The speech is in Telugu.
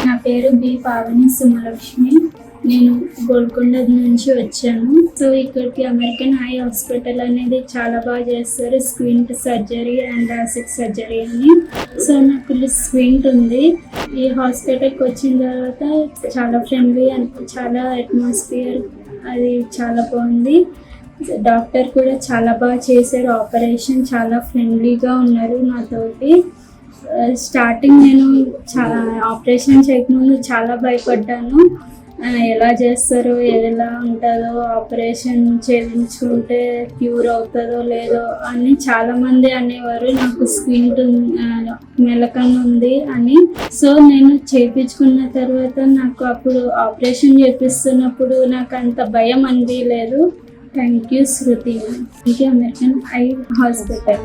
నా పేరు బి పావని సుమలక్ష్మి. నేను గోల్కొండ నుంచి వచ్చాను. సో ఇక్కడికి అమెరికన్ ఐ హాస్పిటల్ అనేది చాలా బాగా చేస్తారు. Squint surgery and LASIK surgery అని. సో నాకు స్క్వింట్ ఉంది. ఈ హాస్పిటల్కి వచ్చిన తర్వాత చాలా ఫ్రెండ్లీ అండ్ చాలా అట్మాస్ఫియర్ అది చాలా బాగుంది. డాక్టర్ కూడా చాలా బాగా చేశారు. ఆపరేషన్ చాలా ఫ్రెండ్లీగా ఉన్నారు నాతోటి. స్టార్టింగ్ నేను చాలా ఆపరేషన్ చేయకముందు చాలా భయపడ్డాను. ఎలా చేస్తారో ఎలా ఉంటుందో, ఆపరేషన్ చేయించుకుంటే క్యూర్ అవుతుందో లేదో అని చాలామంది అనేవారు. నాకు స్క్వింట్ మెలకన్ ఉంది అని. సో నేను చేయించుకున్న తర్వాత నాకు అప్పుడు ఆపరేషన్ చేపిస్తున్నప్పుడు నాకు అంత భయం అనిపించలేదు. Thank you Shruti. Thank you American eye hospital.